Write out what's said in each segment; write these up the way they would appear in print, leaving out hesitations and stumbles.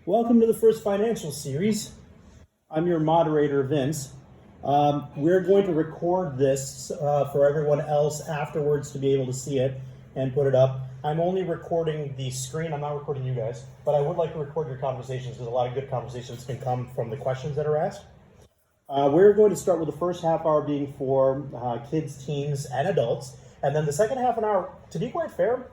Welcome to the first financial series. I'm your moderator, Vince. We're going to record this for everyone else afterwards to be able to see it and put it up. I'm only recording the screen. I'm not recording you guys, but I would like to record your conversations because a lot of good conversations can come from the questions that are asked. We're going to start with the first half hour being for kids, teens, and adults. And then the second half an hour, to be quite fair,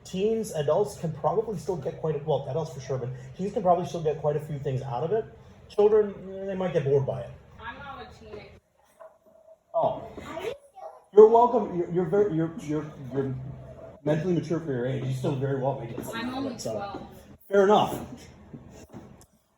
teens, adults can probably still get adults for sure, but teens can probably still get quite a few things out of it. Children, they might get bored by it. I'm not a teenager. Oh, you're welcome. You're mentally mature for your age. You still very well make it. I'm only 12. Fair enough.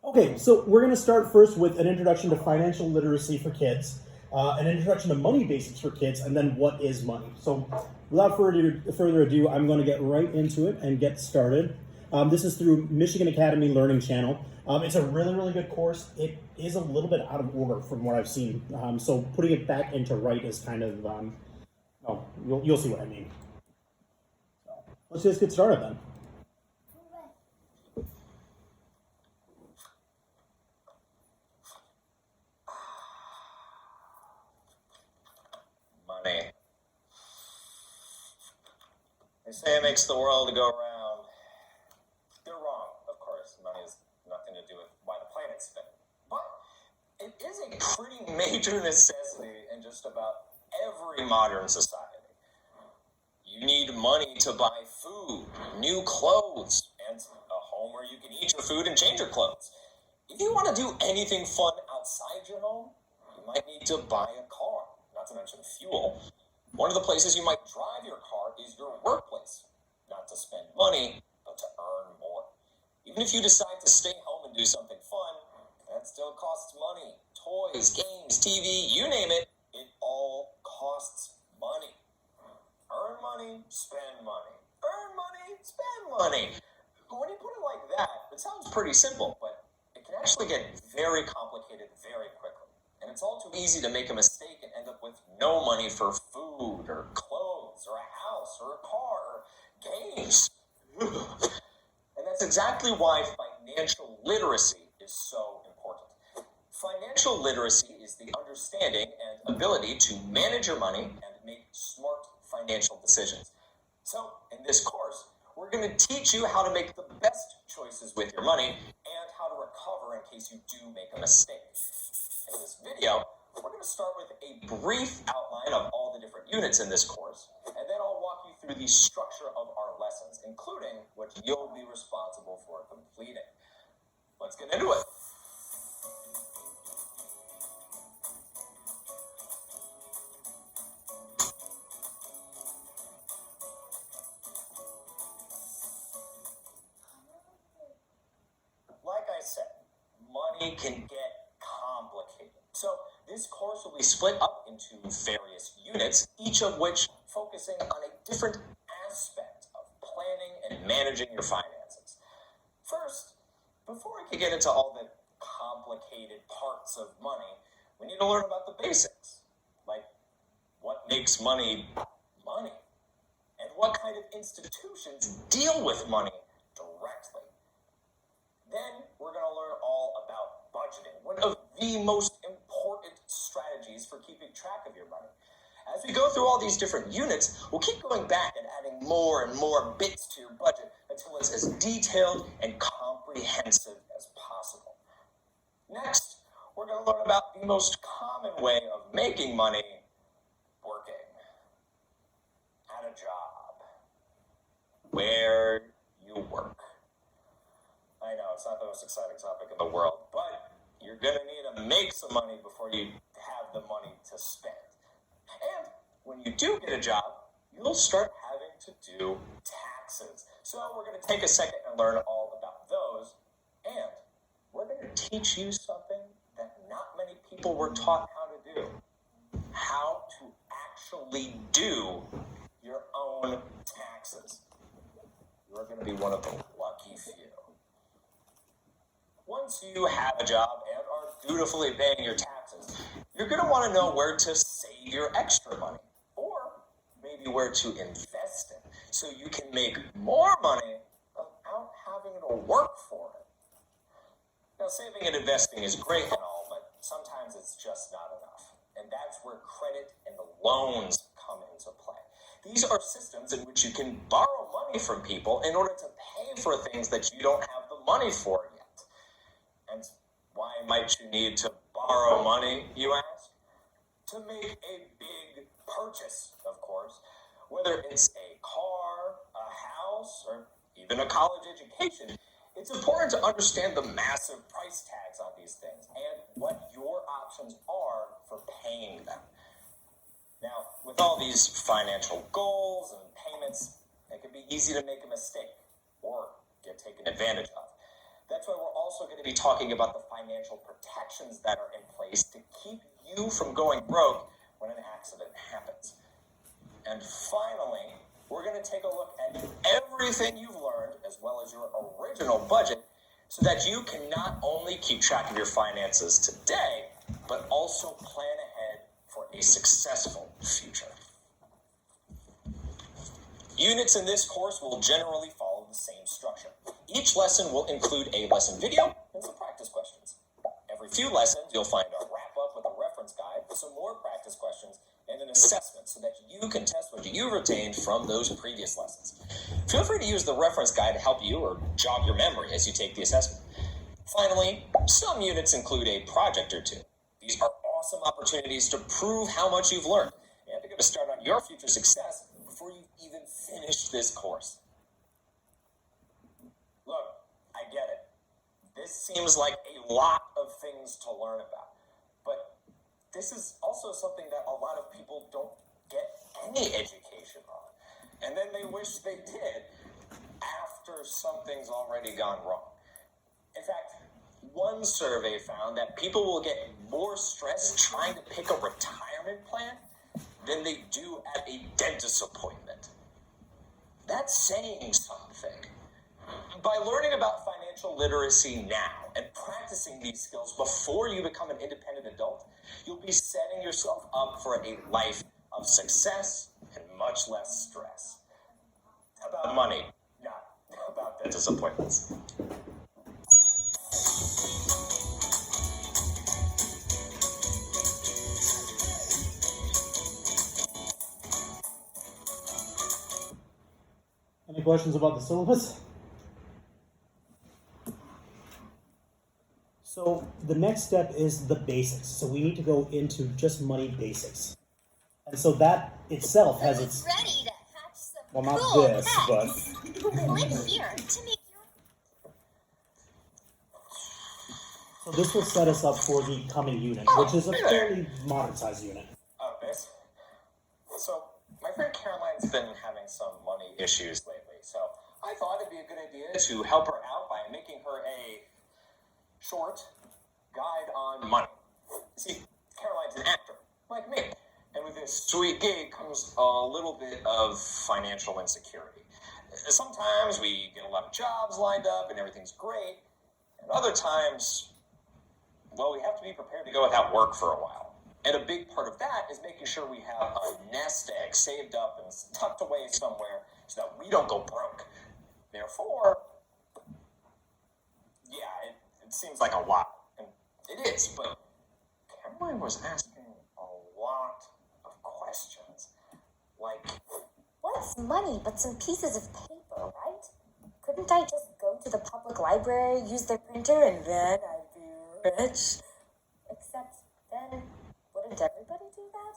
Okay, so we're going to start first with an introduction to financial literacy for kids, an introduction to money basics for kids, and then what is money. So without further ado, I'm going to get right into it and get started. This is through Miacademy Learning Channel. It's a really, really good course. It is a little bit out of order from what I've seen. So putting it back into right is kind of, you'll see what I mean. So let's just get started then. Money. They say it makes the world go round. They're wrong, of course. Money has nothing to do with why the planet's spinning. But it is a pretty major necessity in just about every modern society. You need money to buy food, new clothes, and a home where you can eat your food and change your clothes. If you want to do anything fun outside your home, you might need to buy a car, not to mention fuel. One of the places you might drive your car is your workplace, not to spend money, but to earn more. Even if you decide to stay home and do something fun, that still costs money. Toys, games, TV, you name it, it all costs money. Earn money, spend money. Earn money, spend money. When you put it like that, it sounds pretty simple, but it can actually get very complicated very quickly. And it's all too easy to make a mistake and end up with no money for food or clothes or a house or a car or games. And that's exactly why financial literacy is so important. Financial literacy is the understanding and ability to manage your money and make smart financial decisions. So, in this course, we're going to teach you how to make the best choices with your money and how to recover in case you do make a mistake. In this video, we're going to start with a brief outline of all the different units in this course, and then I'll walk you through the structure of our lessons, including what you'll be responsible for completing. Let's get into it. Like I said, money can get complicated. So this course will be split up into various units, each of which focusing on a different aspect of planning and managing your finances. First, before we can get into all the complicated parts of money, we need to learn about the basics, like what makes money money, and what kind of institutions deal with money directly. Then we're going to learn all about budgeting, one of the most important strategies for keeping track of your money. As we go through all these different units, we'll keep going back and adding more and more bits to your budget until it's as detailed and comprehensive as possible. Next, we're going to learn about the most common way of making money: working at a job where you work. I know, it's not the most exciting topic in the world, but you're going to need to make some money before you have the money to spend. And when you do get a job, you'll start having to do taxes. So we're going to take a second and learn all about those. And we're going to teach you something that not many people were taught how to do. How to actually do your own taxes. You're going to be one of the lucky few. Once you have a job and are dutifully paying your taxes, you're going to want to know where to save your extra money, or maybe where to invest in, so you can make more money without having to work for it. Now, saving and investing is great and all, but sometimes it's just not enough. And that's where credit and the loans come into play. These are systems in which you can borrow money from people in order to pay for things that you don't have the money for yet. And why might you need to borrow money, you ask? To make a big purchase, of course. Whether it's a car, a house, or even a college education, it's important to understand the massive price tags on these things and what your options are for paying them. Now, with all these financial goals and payments, it can be easy to make a mistake or get taken advantage of. That's why we're also going to be talking about the financial protections that are in place to keep you from going broke when an accident happens. And finally, we're going to take a look at everything you've learned as well as your original budget so that you can not only keep track of your finances today, but also plan ahead for a successful future. Units in this course will generally follow the same structure. Each lesson will include a lesson video and some practice questions. Every few lessons, you'll find a wrap-up with a reference guide, some more practice questions, and an assessment so that you can test what you've retained from those previous lessons. Feel free to use the reference guide to help you or jog your memory as you take the assessment. Finally, some units include a project or two. These are awesome opportunities to prove how much you've learned and to get a start on your future success before you even finish this course. Look, I get it. This seems like a lot of things to learn about, but this is also something that a lot of people don't get any education on, and then they wish they did after something's already gone wrong. In fact, one survey found that people will get more stressed trying to pick a retirement plan than they do at a dentist appointment. That's saying something. By learning about financial literacy now and practicing these skills before you become an independent adult, you'll be setting yourself up for a life of success and much less stress. About money, not about dentist appointments. Any questions about the syllabus? So the next step is the basics. So we need to go into just money basics. And so that itself has its... Ready to hatch some Well, not cool this, pets. but... Click here to make your... So this will set us up for the coming unit, which is a fairly modern-sized unit. Oh, this? So, my friend Caroline's been having some money issues lately, so I thought it'd be a good idea to help her out by making her a short guide on money. See, Caroline's an actor, like me, and with this sweet gig comes a little bit of financial insecurity. Sometimes we get a lot of jobs lined up and everything's great, and other times, well, we have to be prepared to go without work for a while. And a big part of that is making sure we have a nest egg saved up and tucked away somewhere so that we don't go broke. Therefore, yeah, it seems like a lot. And it is, but Caroline was asking a lot of questions. Like, What's money but some pieces of paper, right? Couldn't I just go to the public library, use their printer, and then I'd be rich? Except then, wouldn't everybody do that?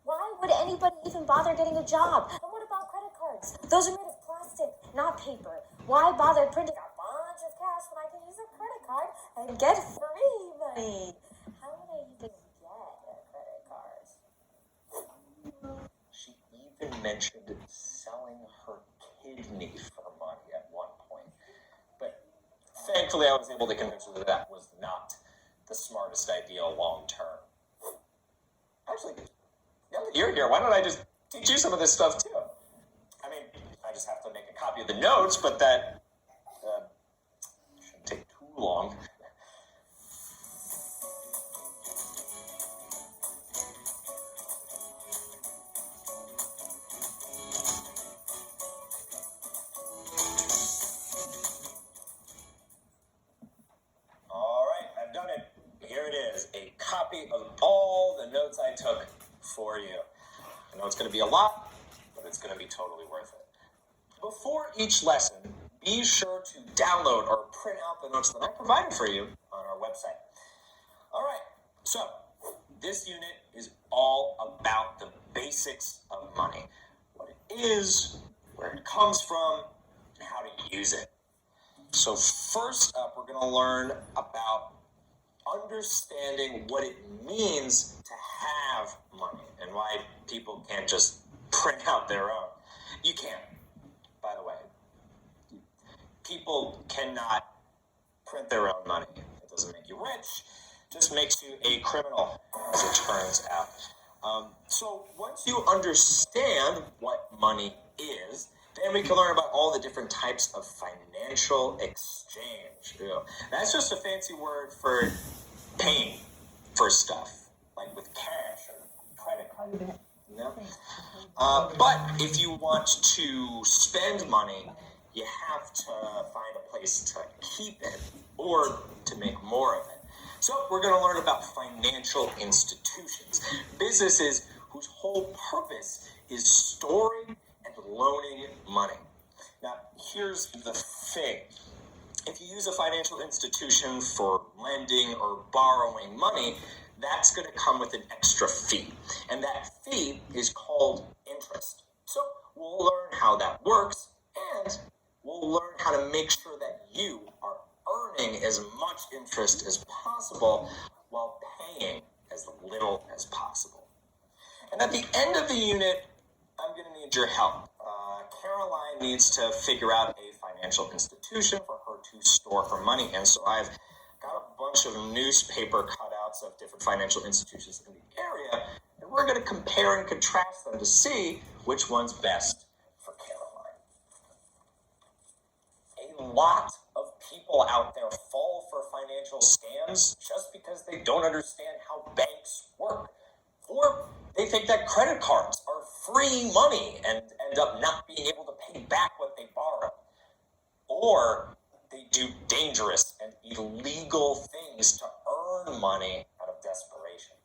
Why would anybody even bother getting a job? And what about credit cards? Those are made of plastic, not paper. Why bother printing a bunch of cash when I can use a credit card and get free money? How would I even get a credit card? she even mentioned selling her kidney for money at one point. But thankfully, I was able to convince her that that was not the smartest idea long term. Actually, now that you're here, why don't I just teach you some of this stuff too? I mean, I just have to make a copy of the notes, but that shouldn't take too long. All right, copy of all the notes I took for you. I know it's going to be a lot, but it's going to be totally worth it. Before each lesson, be sure to download or print out the notes that I provided for you on our website. All right, so this unit is all about the basics of money. What it is, where it comes from, and how to use it. So first up, we're going to learn about understanding what it means to have money and why people can't just print out their own. You can, by the way. People cannot print their own money. It doesn't make you rich. It just makes you a criminal, as it turns out. So once you understand what money is, then we can learn about all the different types of financial exchange. That's just a fancy word for paying for stuff, like with cash or credit card. But if you want to spend money, you have to find a place to keep it or to make more of it. So we're going to learn about financial institutions, businesses whose whole purpose is storing and loaning money. Now, here's the thing. If you use a financial institution for lending or borrowing money, that's going to come with an extra fee. And that fee is called interest. So we'll learn how that works, and we'll learn how to make sure that you are earning as much interest as possible while paying as little as possible. And at the end of the unit, I'm going to need your help. Caroline needs to figure out a financial institution for her to store her money in. So I've got a bunch of newspaper cutouts of different financial institutions in the area, and we're going to compare and contrast them to see which one's best for Caroline. A lot of people out there fall for financial scams just because they don't understand how banks work. Or they think that credit cards are free money and end up not being able to pay back what they borrow. Or they do dangerous and illegal things to earn money out of desperation.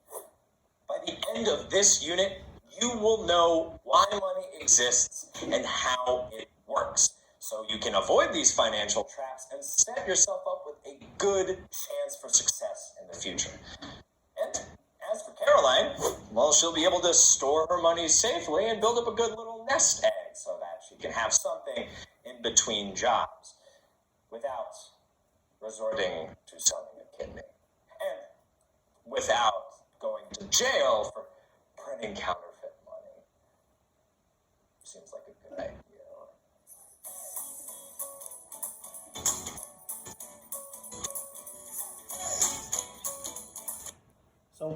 By the end of this unit, you will know why money exists and how it works. So you can avoid these financial traps and set yourself up with a good chance for success in the future. And as for Caroline, well, she'll be able to store her money safely and build up a good little nest egg so that she can have something in between jobs without resorting to selling a kidney and without going to jail for printing counterfeit money. Seems like a good idea.